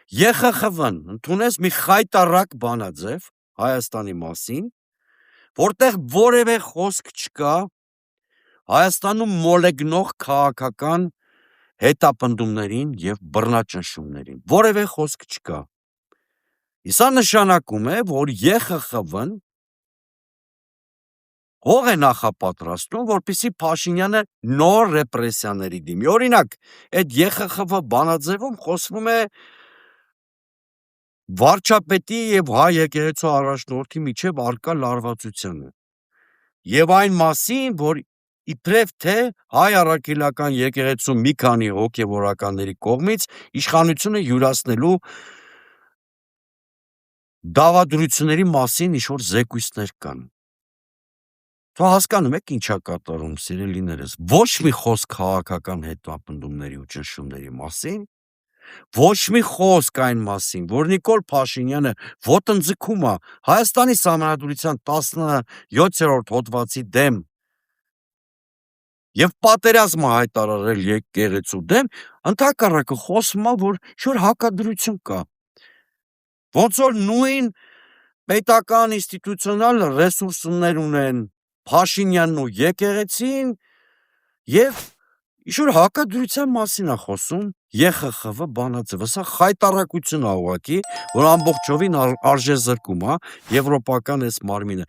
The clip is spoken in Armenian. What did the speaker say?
ԵԽԽՎ-ն ընդունեց մի խայտառակ բանաձև Հայաստանի մասին, որտեղ որևէ խոսք չկա Հայաստանում մոլեգնող քաղաքական հետապնդումներին եւ բռնաճնշումներին, որևէ խոսք չկա։ Սա նշանակում է, որ ԵԽԽՎ-ն հող է նախապատրաստում, որպեսզի Փաշինյանը նոր ռեպրեսիաների դիմի։ Օրինակ, այդ ԵԽԽՎ բանաձևում խոսվում է վարչապետի եւ հայ եկեղեցու առաջնորդի միջև արկա լարվածությանը եւ այն մասին, որ իբրև թե հայ առաքելական եկեղեցու մի քանի հոգևորականների կողմից իշխանությունը յուրացնելու դավադրությունների մասին ինչ-որ զեկույցներ կան։ Թող հասկանում եք ինչա կատարում, սիրելիներս, ոչ մի խոսք քաղաքական հետապնդումների ու ճնշումների մասին, ոչ մի խոսք այն մասին, որ Նիկոլ Փաշինյանը ոտնձգում է Հայաստանի Սահմանադրության 17-րդ հոդվածի դեմ եւ պատերազմ է հայտարարել եկեղեցու դեմ, ընդհակառակը խոսում է, որ ինչ-որ հակադրություն կա։ Ոնց որ նույն պետական ինստիտուցիոնալ ռեսուրսներ ունեն Փաշինյանն ու եկեղեցին եւ ինչ-որ հակադրության մասին է խոսում ԵԽԽՎ բանաձևը, սա խայտառակություն է ուղղակի, որ ամբողջովին արժեզրկում է եվրոպական այս մարմինը։